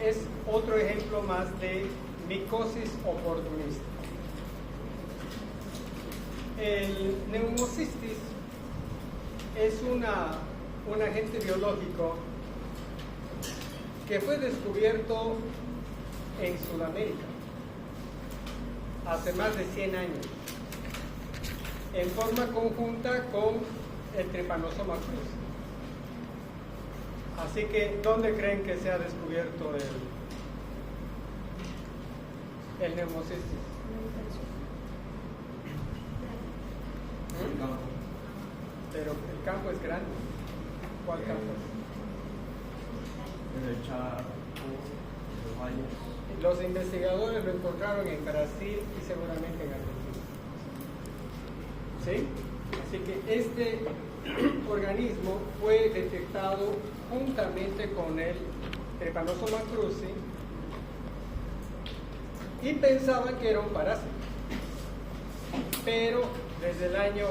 es otro ejemplo más de micosis oportunista. El neumocistis es un agente biológico que fue descubierto en Sudamérica hace más de 100 años, en forma conjunta con el Trypanosoma cruzi. Así que, ¿dónde creen que se ha descubierto el neumocistis? Pero el campo es grande. ¿Cuál campo es? En el Chaco, en los valles. Los investigadores lo encontraron en Brasil y seguramente en Argentina. ¿Sí? Así que este organismo fue detectado juntamente con el Trypanosoma cruzi y pensaban que era un parásito. Pero desde el año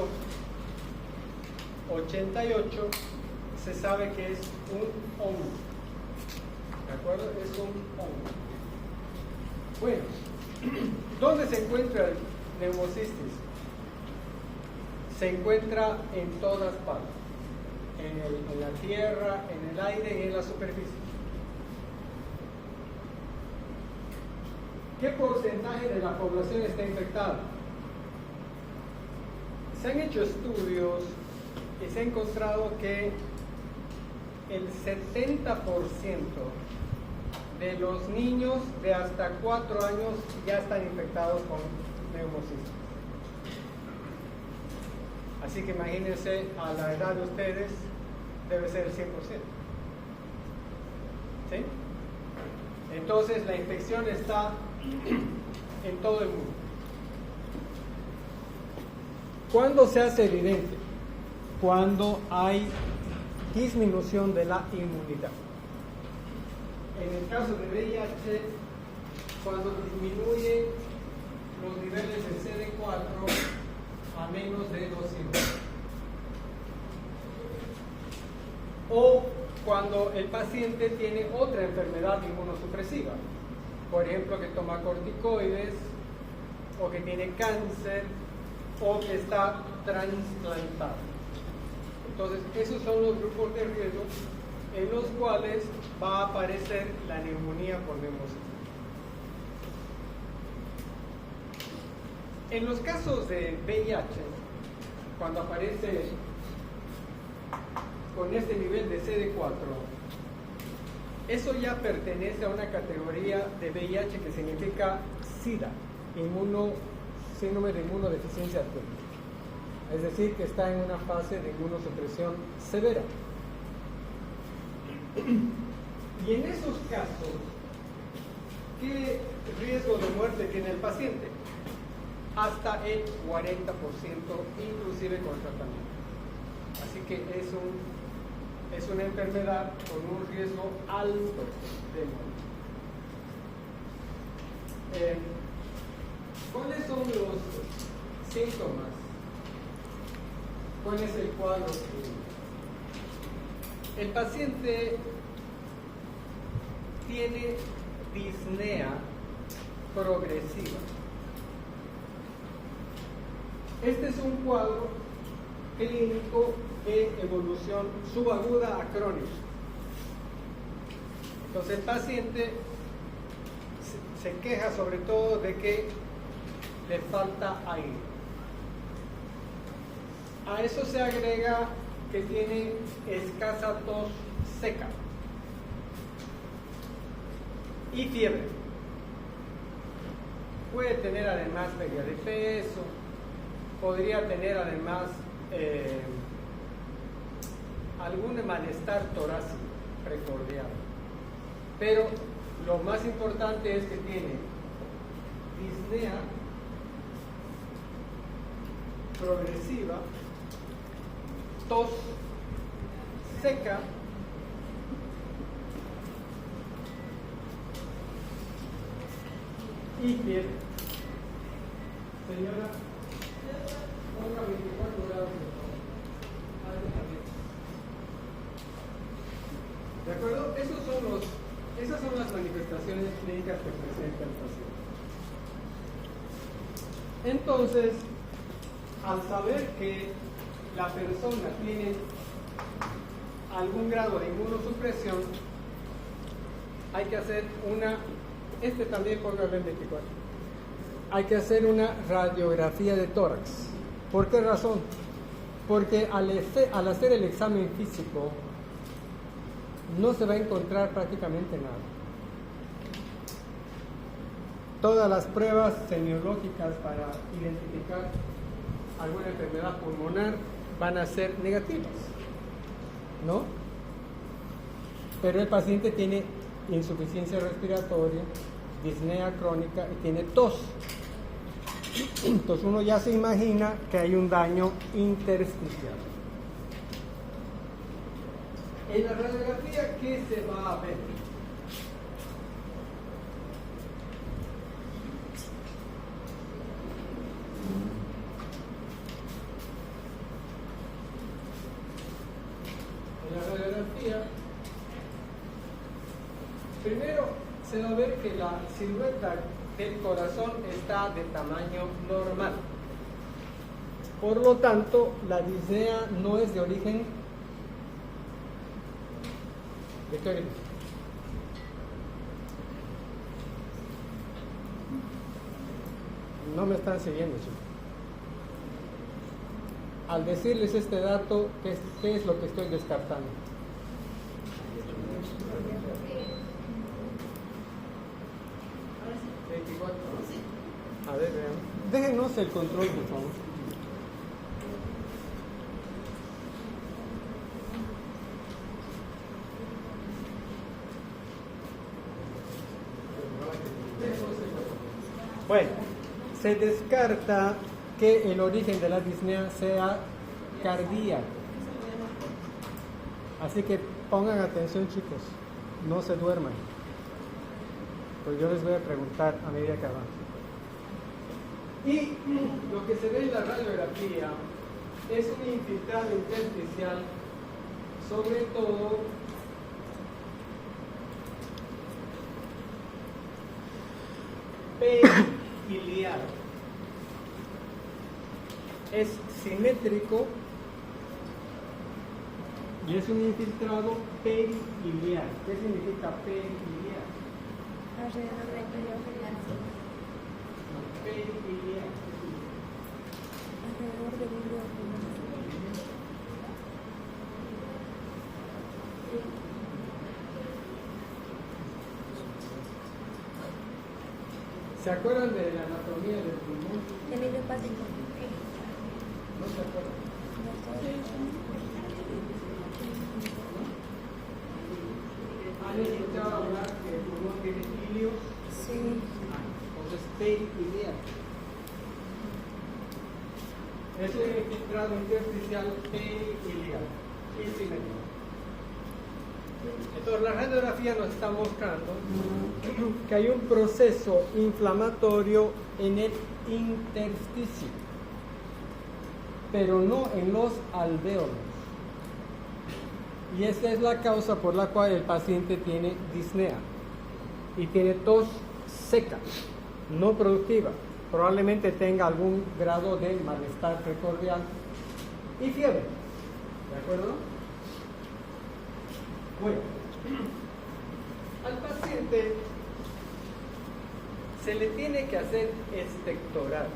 88 se sabe que es un hongo. ¿De acuerdo? Es un hongo. Bueno, ¿dónde se encuentra el neumocistis? Se encuentra en todas partes, en la tierra, en el aire y en la superficie. ¿Qué porcentaje de la población está infectada? Se han hecho estudios y se ha encontrado que el 70% de los niños de hasta 4 años ya están infectados con neumocistis. Así que imagínense, a la edad de ustedes debe ser el 100%. ¿Sí? Entonces la infección está en todo el mundo. ¿Cuándo se hace evidente? Cuando hay disminución de la inmunidad. En el caso de VIH, cuando disminuye los niveles de CD4 a menos de 200. O cuando el paciente tiene otra enfermedad inmunosupresiva, por ejemplo que toma corticoides, o que tiene cáncer, o que está trasplantado. Entonces, esos son los grupos de riesgo en los cuales va a aparecer la neumonía por neumocistis. En los casos de VIH, cuando aparece con este nivel de CD4, eso ya pertenece a una categoría de VIH que significa SIDA, síndrome de inmunodeficiencia adquirida. Es decir, que está en una fase de inmunosupresión severa. Y en esos casos, ¿qué riesgo de muerte tiene el paciente? Hasta el 40%, inclusive con tratamiento. Así que es una enfermedad con un riesgo alto de muerte. ¿Cuáles son los síntomas? ¿Cuál es el cuadro clínico? El paciente tiene disnea progresiva. Este es un cuadro clínico de evolución subaguda a crónica. Entonces el paciente se queja sobre todo de que le falta aire. A eso se agrega que tiene escasa tos seca y fiebre. Puede tener además pérdida de peso, podría tener además algún malestar torácico precordial. Pero lo más importante es que tiene disnea progresiva, tos seca y fiebre. Señora, ponga 24 grados. ¿De acuerdo? Esas son las manifestaciones clínicas que presenta el paciente. Entonces, al saber que la persona tiene algún grado de inmunosupresión, hay que hacer una, también póngalo en 24, hay que hacer una radiografía de tórax. ¿Por qué razón? Porque al hacer el examen físico no se va a encontrar prácticamente nada. Todas las pruebas semiológicas para identificar alguna enfermedad pulmonar van a ser negativas, ¿no? Pero el paciente tiene insuficiencia respiratoria, disnea crónica y tiene tos. Entonces uno ya se imagina que hay un daño intersticial. En la radiografía, ¿qué se va a ver? En la radiografía, primero se va a ver que la silueta del corazón está de tamaño normal. Por lo tanto, la disnea no es de origen. ¿De qué origen? No me están siguiendo, chicos. Al decirles este dato, ¿qué es lo que estoy descartando? A ver, vean. Déjenos el control, por favor. Bueno, se descarta que el origen de la disnea sea cardíaco. Así que pongan atención, chicos, no se duerman. Pues yo les voy a preguntar a medida que avance. Y lo que se ve en la radiografía es un infiltrado intersticial, sobre todo periliar. Es simétrico y es un infiltrado periliar. ¿Qué significa periliar? Alrededor del perioferal. Periliar. Alrededor del perioferal. ¿Se acuerdan de la anatomía del pulmón? El idiopático. ¿No se acuerdan? ¿Han escuchado hablar que el pulmón tiene ilios? Sí. Entonces, periliar. Es un infiltrado intersticial periliar. Insimétrico. Entonces, la radiografía nos está mostrando que hay un proceso inflamatorio en el intersticio, pero no en los alvéolos. Y esa es la causa por la cual el paciente tiene disnea y tiene tos seca, no productiva. Probablemente tenga algún grado de malestar precordial y fiebre. ¿De acuerdo? Bueno, al paciente se le tiene que hacer expectorar,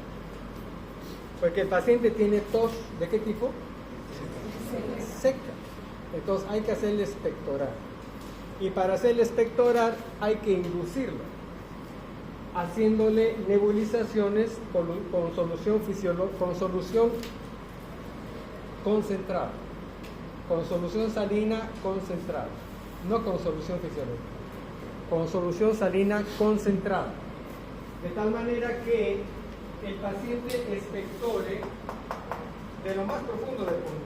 porque el paciente tiene tos, ¿de qué tipo? Seca. Entonces hay que hacerle expectorar. Y para hacerle expectorar hay que inducirlo, haciéndole nebulizaciones con solución concentrada. Con solución salina concentrada, no con solución fisiológica, con solución salina concentrada, de tal manera que el paciente expectore de lo más profundo del pulmón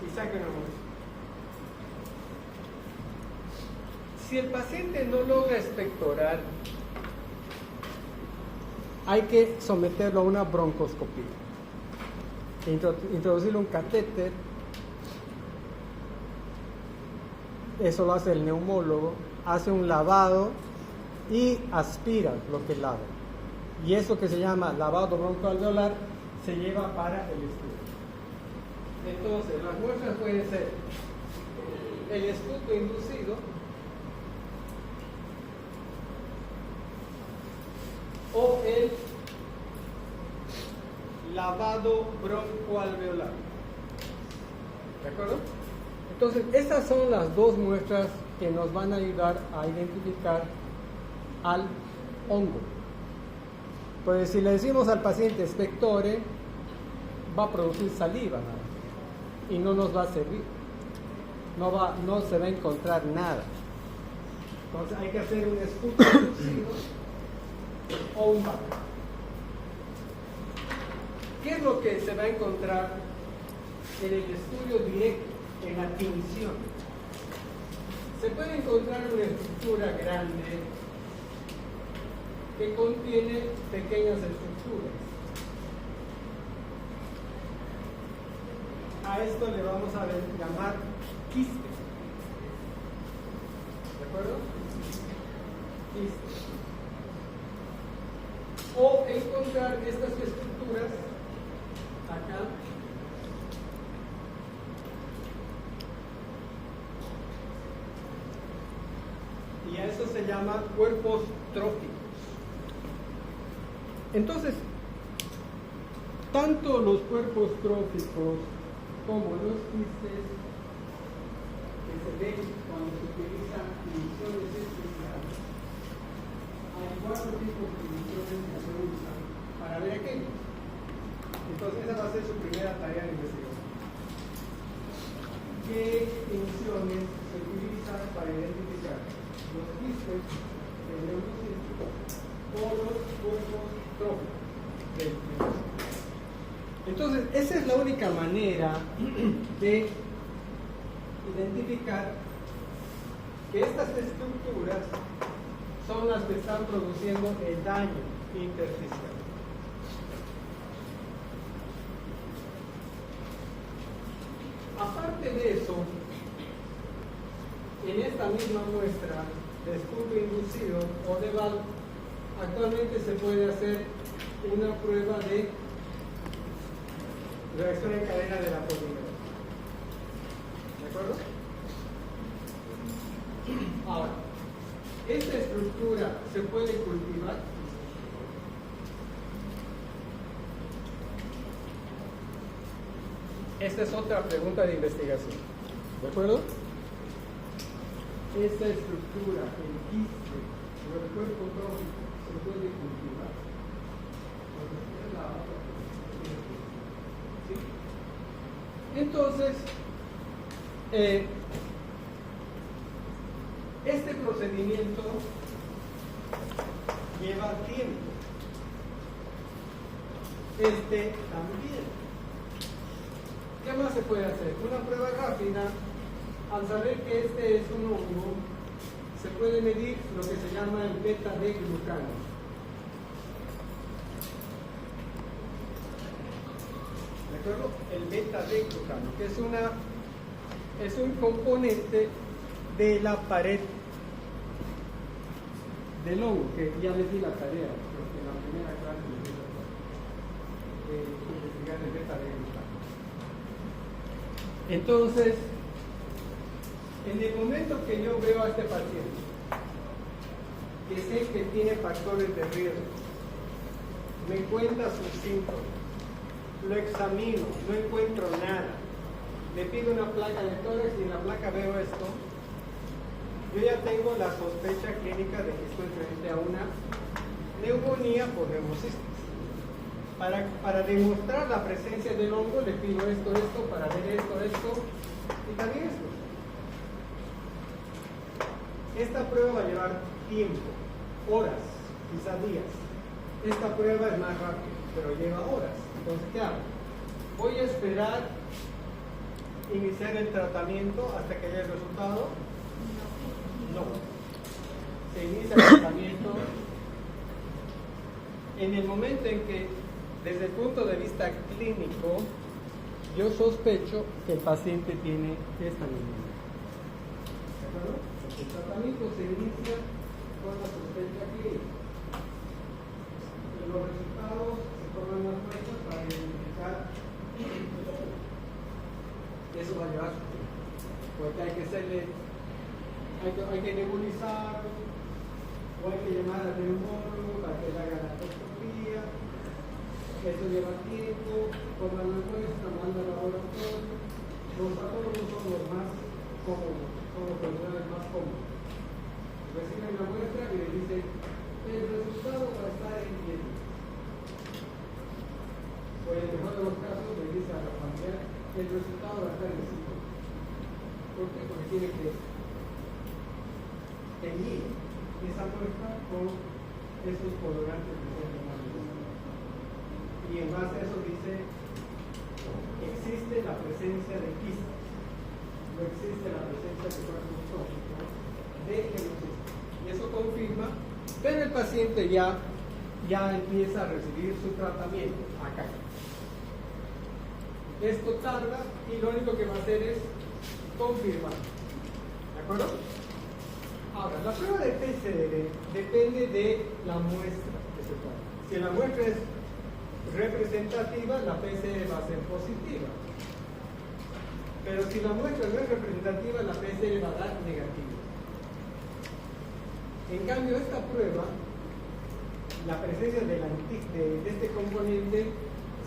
y saque una muestra. Si el paciente no logra expectorar, hay que someterlo a una broncoscopía, introducirle un catéter eso lo hace el neumólogo, hace un lavado y aspira lo que lava. Y eso que se llama lavado broncoalveolar se lleva para el estudio. Entonces, las muestras pueden ser el esputo inducido o el lavado broncoalveolar. ¿De acuerdo? Entonces, estas son las dos muestras que nos van a ayudar a identificar al hongo. Pues si le decimos al paciente expectore, va a producir saliva nada más, y no nos va a servir. No se va a encontrar nada. Entonces hay que hacer un esputo inducido o un vac. ¿Qué es lo que se va a encontrar en el estudio directo, en la tinción? Se puede encontrar una estructura grande que contiene pequeñas estructuras. A esto le vamos a llamar quiste. ¿De acuerdo? Quiste. O encontrar estas estructuras acá. Y a eso se llama cuerpos tróficos. Entonces, tanto los cuerpos tróficos como los quistes que se ven cuando se utilizan divisiones especiales, hay cuatro tipos de divisiones que se usan para ver aquello. Entonces, esa va a ser su primera tarea de investigación. ¿Qué divisiones se utilizan para identificar los quistes, el neurocístico o los cuerpos tróficos del neurocístico? Entonces, esa es la única manera de identificar que estas estructuras son las que están produciendo el daño intersticial. Aparte de eso, en esta misma muestra de esputo inducido o de VAL, actualmente se puede hacer una prueba de reacción en cadena de la polimerasa. ¿De acuerdo? Ahora, ¿esta estructura se puede cultivar? Esta es otra pregunta de investigación. ¿De acuerdo? Esta estructura, el quiste o el cuerpo trófico, se puede cultivar. ¿Sí? Entonces, este procedimiento lleva tiempo. Este también. ¿Qué más se puede hacer? Una prueba rápida. Al saber que este es un hongo, se puede medir lo que se llama el beta-D-glucano. ¿De acuerdo? El beta-D-glucano, que es un componente de la pared del hongo, que ya les di la tarea, porque en la primera clase les di la tarea de investigar el beta-D-glucano. Entonces, en el momento que yo veo a este paciente, que sé que tiene factores de riesgo, me cuenta sus síntomas, lo examino, no encuentro nada, le pido una placa de tórax y en la placa veo esto, yo ya tengo la sospecha clínica de que estoy frente a una neumonía por neumocistis. Para demostrar la presencia del hongo le pido esto, para ver esto y también esto. Esta prueba va a llevar tiempo, horas, quizás días. Esta prueba es más rápida, pero lleva horas. Entonces, ¿qué hago? Voy a esperar iniciar el tratamiento hasta que haya el resultado. No. Se inicia el tratamiento en el momento en que, desde el punto de vista clínico, yo sospecho que el paciente tiene esta neumonía. El tratamiento se inicia con la sospecha clínica. Los resultados se toman las muestras para identificar. Eso va a llevar su tiempo, porque hay que nebulizar, o hay que llamar al neumólogo para que le haga la endoscopía. Eso lleva tiempo, toman la muestra, mandan al laboratorio. Los patólogos son los más cómodos, son los profesionales más cómodos. Reciben la muestra y les dicen, el resultado va a estar en 10 días. O en el mejor de los casos le dice a la familia, el resultado va a estar en 5 días. ¿Por qué? Porque tiene que teñir esa muestra con esos colorantes que se llaman. Y en base a eso dice, existe la presencia de quistes, no existe la presencia de cuerpos tóxicos de hemocisto. Y eso confirma, pero el paciente ya empieza a recibir su tratamiento acá. Esto tarda y lo único que va a hacer es confirmar. ¿De acuerdo? Ahora, la prueba de PCR depende de la muestra que se toma. Si la muestra es representativa, la PCR va a ser positiva. Pero si la muestra no es representativa, la PCR va a dar negativa. En cambio, esta prueba, la presencia de este componente,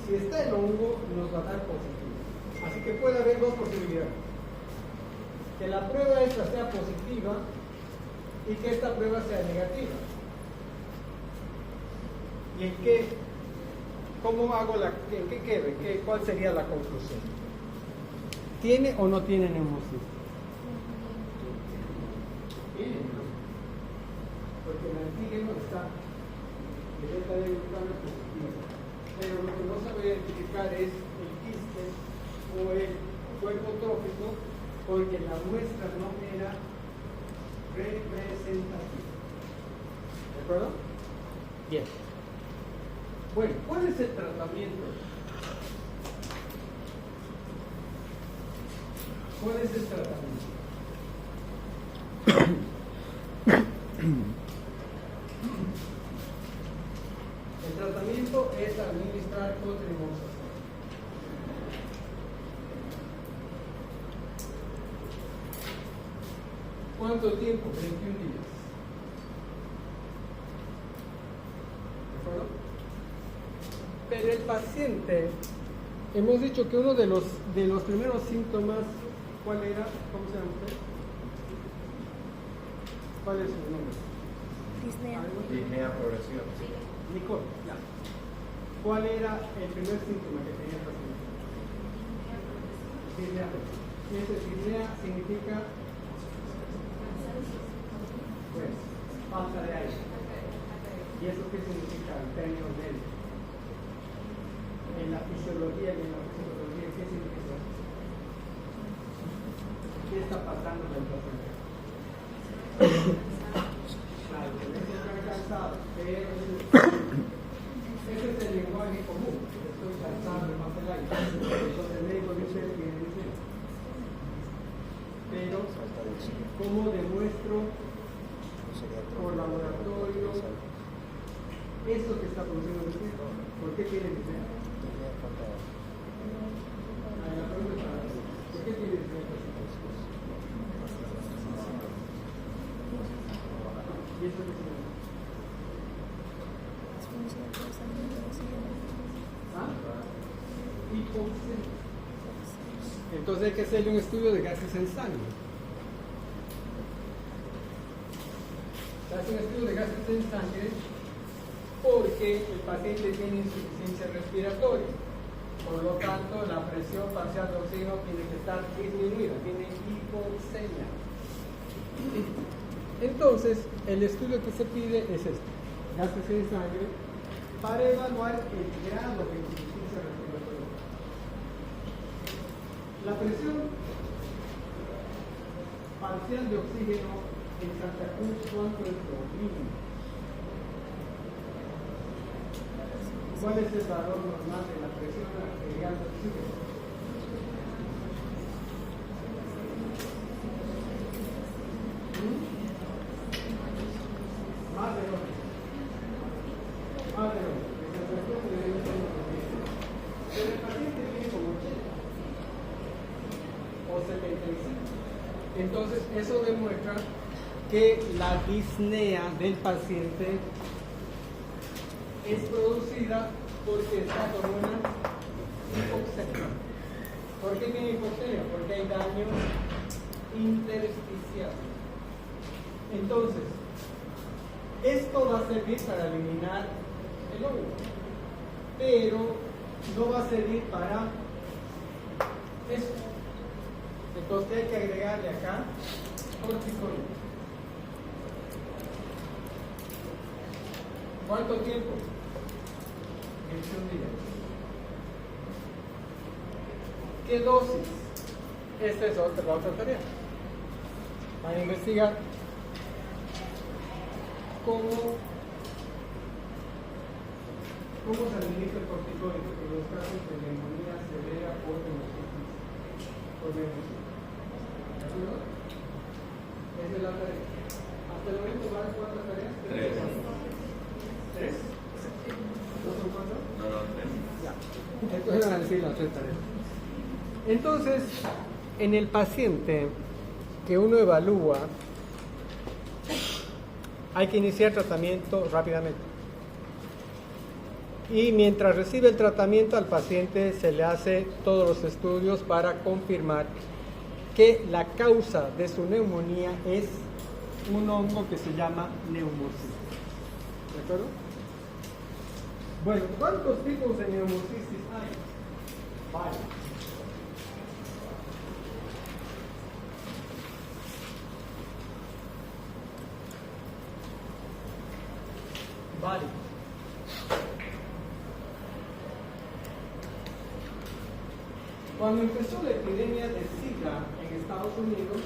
si está el hongo, nos va a dar positivo. Así que puede haber dos posibilidades. Que la prueba esta sea positiva y que esta prueba sea negativa. ¿Y en qué? ¿Cómo hago en qué quede? ¿Cuál sería la conclusión? ¿Tiene o no tiene neumocisto? Tiene, ¿no? Porque el antígeno está de beta de glucano positivo. Pero lo que no se va a identificar es el quiste o el cuerpo trófico, porque la muestra no era representativa. ¿De acuerdo? Bien. Bueno, ¿cuál es el tratamiento? ¿Cuál es el tratamiento? El tratamiento es administrar cotrimoxazol. ¿Cuánto tiempo? 21 días. ¿De acuerdo? Pero el paciente, hemos dicho que uno de los primeros síntomas, ¿cuál era? ¿Cómo se llama usted? ¿Cuál es su nombre? Disnea. Disnea progresiva. Nicole, ya. ¿Cuál era el primer síntoma que tenía el paciente? Disnea. Ese disnea significa pues falta de aire. ¿Y eso qué significa en términos médicos? En la fisiología y en la fisiología, ¿qué significa? ¿Qué está pasando en el paciente? Claro, está cansado, pero ese es el lenguaje común. Estoy cansado de más el aire. Entonces el médico dice que dice. Pero, ¿cómo demuestro por laboratorio eso que está produciendo el cuerpo? ¿Por qué tiene que ser? ¿Por qué tiene que ser? ¿Y eso qué significa? ¿Ah? Hipoxemia. Entonces hay que hacerle un estudio de gases en sangre. Se hace un estudio de gases en sangre porque el paciente tiene insuficiencia respiratoria. Por lo tanto, la presión parcial de oxígeno tiene que estar disminuida, tiene hipoxemia. Entonces, el estudio que se pide es este, gases en sangre, para evaluar el grado de insuficiencia respiratoria. La presión parcial de oxígeno en Santa Cruz, ¿cuánto es lo mínimo? ¿Cuál es el valor normal de la presión arterial de oxígeno? ¿Mm? eso demuestra que la disnea del paciente es producida porque está con una hipoxemia. ¿Por qué tiene hipoxemia? Porque hay daño intersticial. Entonces, esto va a servir para eliminar el óvulo, pero no va a servir para esto. Entonces hay que agregarle acá corticoides. ¿Cuánto tiempo? 21 días. ¿Qué dosis? Esta es la otra tarea. Van a investigar cómo se administra el corticoide en los casos de neumonía severa o hemocitis. ¿De acuerdo? Esa es la tarea. Hasta el momento van cuántas tareas? ¿Tres? ¿No son cuántas? No, tres. Ya. Entonces van a decir las tres tareas. Entonces, en el paciente que uno evalúa, hay que iniciar tratamiento rápidamente. Y mientras recibe el tratamiento, al paciente se le hace todos los estudios para confirmar que la causa de su neumonía es un hongo que se llama neumocitis. ¿De acuerdo? Bueno, ¿cuántos tipos de neumocitis hay? Varios. Varios. Cuando empezó la epidemia de SIDA en Estados Unidos,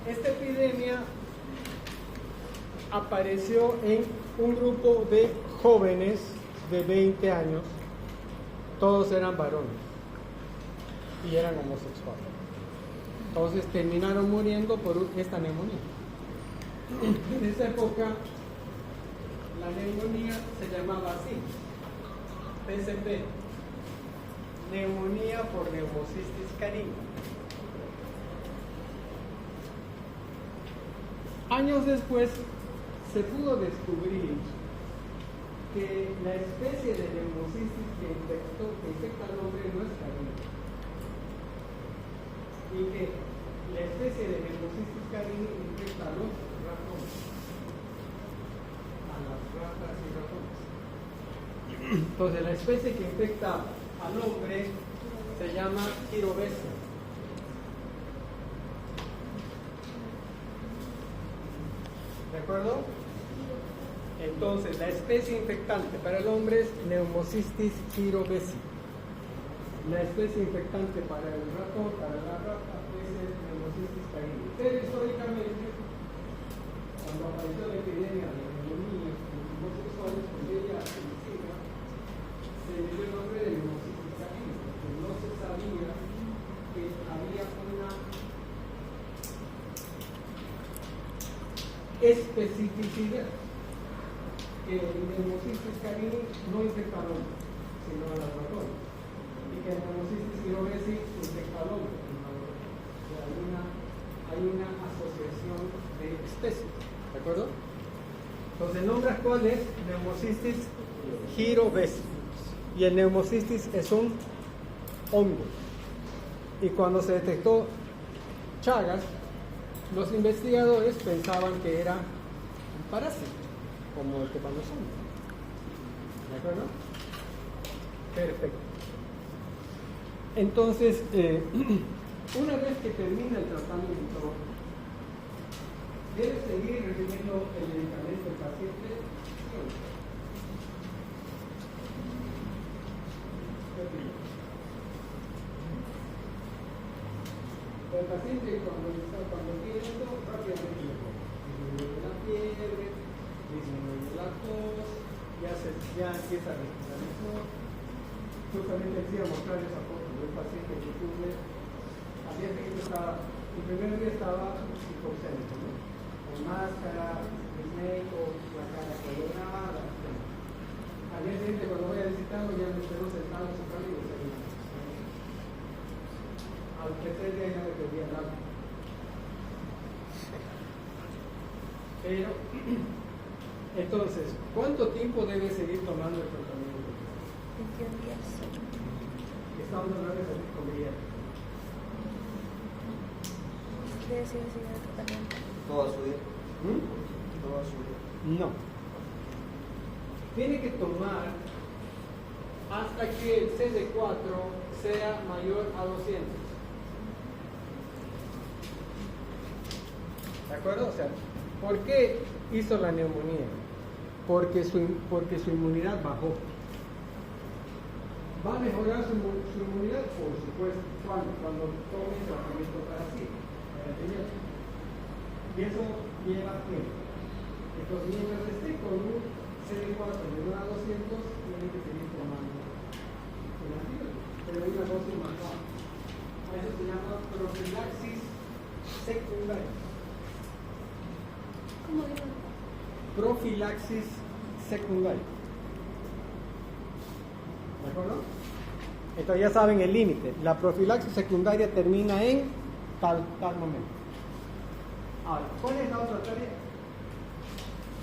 esta epidemia apareció en un grupo de jóvenes de 20 años, todos eran varones y eran homosexuales. Entonces terminaron muriendo por esta neumonía. En esa época la neumonía se llamaba así, PCP, neumonía por neumocistis carini. Años después se pudo descubrir que la especie de neumocistis que infecta al hombre no es carini, y que la especie de neumocistis carini infecta a los ratones, a las ratas y ratones. Entonces la especie que infecta al hombre se llama Girovesa. ¿De acuerdo? Entonces, la especie infectante para el hombre es Neumocystis girovesi. La especie infectante para el ratón, para la rata, es el Neumocystis carini. Pero históricamente, cuando apareció la epidemia de neumonía en los homosexuales, con ella medicina, se le dio el nombre de Neumocystis carini, porque no se sabía que había una especificidad, que el Neumocystis carini no infecta al hombre, sino a las ratones, y que el Neumocystis girovesi infecta al hombre. O sea, hay una asociación de especies, ¿de acuerdo? Entonces el nombre actual es Neumocystis girovesi, y el Neumocystis es un hongo. Y cuando se detectó Chagas, los investigadores pensaban que era un parásito, como el tepanosoma. ¿De acuerdo? Perfecto. Entonces, una vez que termina el tratamiento, debe seguir recibiendo el medicamento del paciente. El paciente cuando tiene esto, rápidamente le pone. Disminuye la fiebre, disminuye la tos, ya empieza a respirar mejor. Justamente quería mostrar esa foto del paciente que tuve. Al día siguiente el primer día estaba hipoxémico, ¿no? Con máscara, desmeco, la cara colorada. Al día siguiente cuando voy a visitarlo ya me quedo sentado en su cama y desayuno. Al tercer día ya me pedía nada. Pero, entonces, ¿cuánto tiempo debe seguir tomando el tratamiento? 21 días. Estamos hablando de 5 días. Debe seguir el tratamiento. Toda su vida. ¿Mm? Toda su vida. No. Tiene que tomar hasta que el CD4 sea mayor a 200. ¿De acuerdo? O sea, ¿por qué hizo la neumonía? Porque su inmunidad bajó. ¿Va a mejorar su inmunidad? Por supuesto. Cuando tome el tratamiento para sí. Y eso lleva tiempo. Entonces, mientras esté con un CD4 menor a 200, tiene que seguir tomando el antídoto, pero una dosis más baja. Eso se llama profilaxis secundaria. ¿Cómo digo? Profilaxis secundaria. ¿De acuerdo? Entonces ya saben el límite. La profilaxis secundaria termina en tal momento. Ahora, ¿cuál es la otra tarea?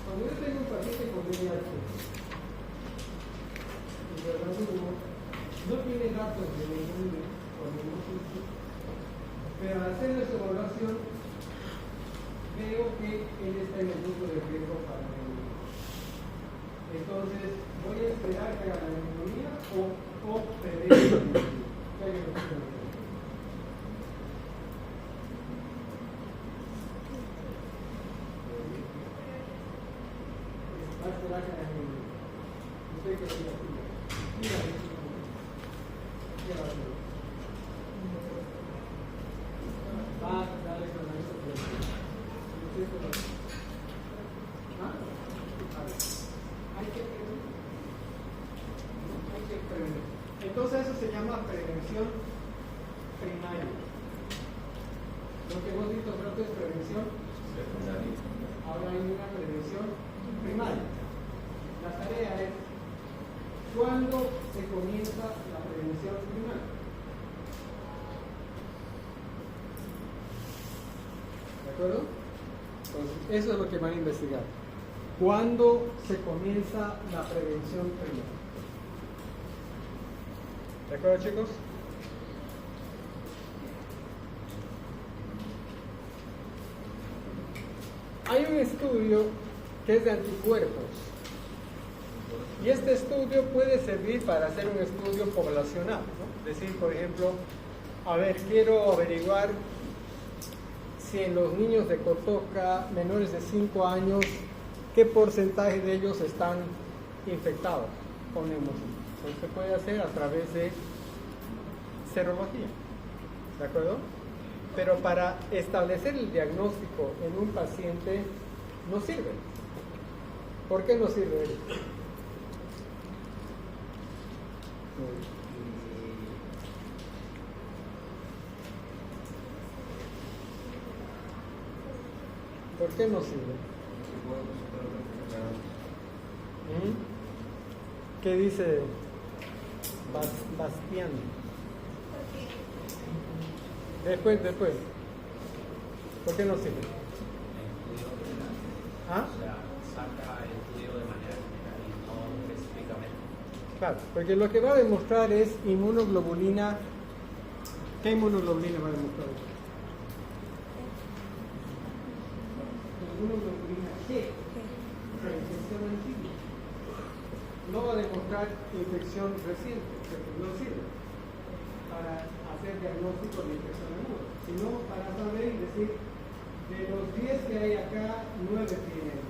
Cuando yo tengo un paciente con VIH, y verdad no tiene datos de ningún sitio, pero al hacer su evaluación veo que él está en el grupo de riesgo para la neumonía. Entonces, voy a esperar que haga la neumonía o prever la neumonía. Entonces eso se llama prevención primaria. Lo que hemos visto creo que es prevención secundaria. Ahora hay una prevención primaria. La tarea es ¿cuándo se comienza la prevención primaria? ¿De acuerdo? Entonces, eso es lo que van a investigar. ¿Cuándo se comienza la prevención primaria? ¿De acuerdo, chicos? Hay un estudio que es de anticuerpos. Y este estudio puede servir para hacer un estudio poblacional, ¿no? Es decir, por ejemplo, a ver, quiero averiguar si en los niños de Cotoca menores de 5 años, qué porcentaje de ellos están infectados con neumonía. Eso se puede hacer a través de serología, ¿de acuerdo? Pero para establecer el diagnóstico en un paciente no sirve. ¿Por qué no sirve? ¿Por qué no sirve? ¿Qué dice Bastián? Después. ¿Por qué no sirve? ¿Ah? O sea, saca el estudio de manera general y no específicamente. Claro, porque lo que va a demostrar es inmunoglobulina. ¿Qué inmunoglobulina va a demostrar? Inmunoglobulina G, la infección antigua. No va a demostrar infección reciente, porque no sirve para hacer diagnóstico de infección aguda, sino para saber y decir, de los 10 que hay acá, 9 tienen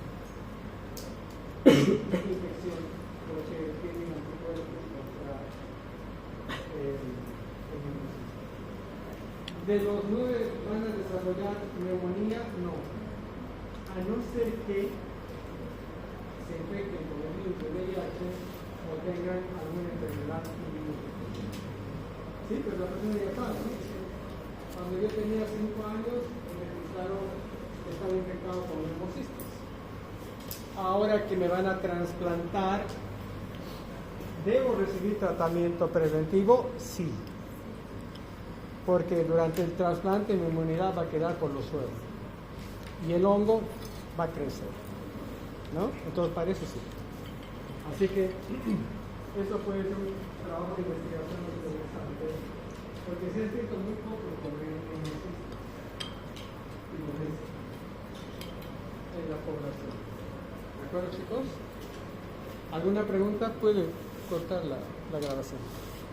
infección, porque tienen anticuerpos contra el virus. De los 9 van a desarrollar neumonía, no. A no ser que se infecten con el virus de VIH o tengan alguna enfermedad inmunosupresora. Sí, pero la persona ya sabe, ¿no? Cuando yo tenía 5 años, me registraron que estaba infectado con neumocistis. Ahora que me van a trasplantar, ¿debo recibir tratamiento preventivo? Sí. Porque durante el trasplante mi inmunidad va a quedar por los suelos. Y el hongo va a crecer, ¿no? Entonces, para eso sí. Así que eso puede ser un trabajo de investigación muy interesante, porque se ha escrito muy poco sobre en la población. ¿De acuerdo, chicos? ¿Alguna pregunta? Puede cortar la grabación.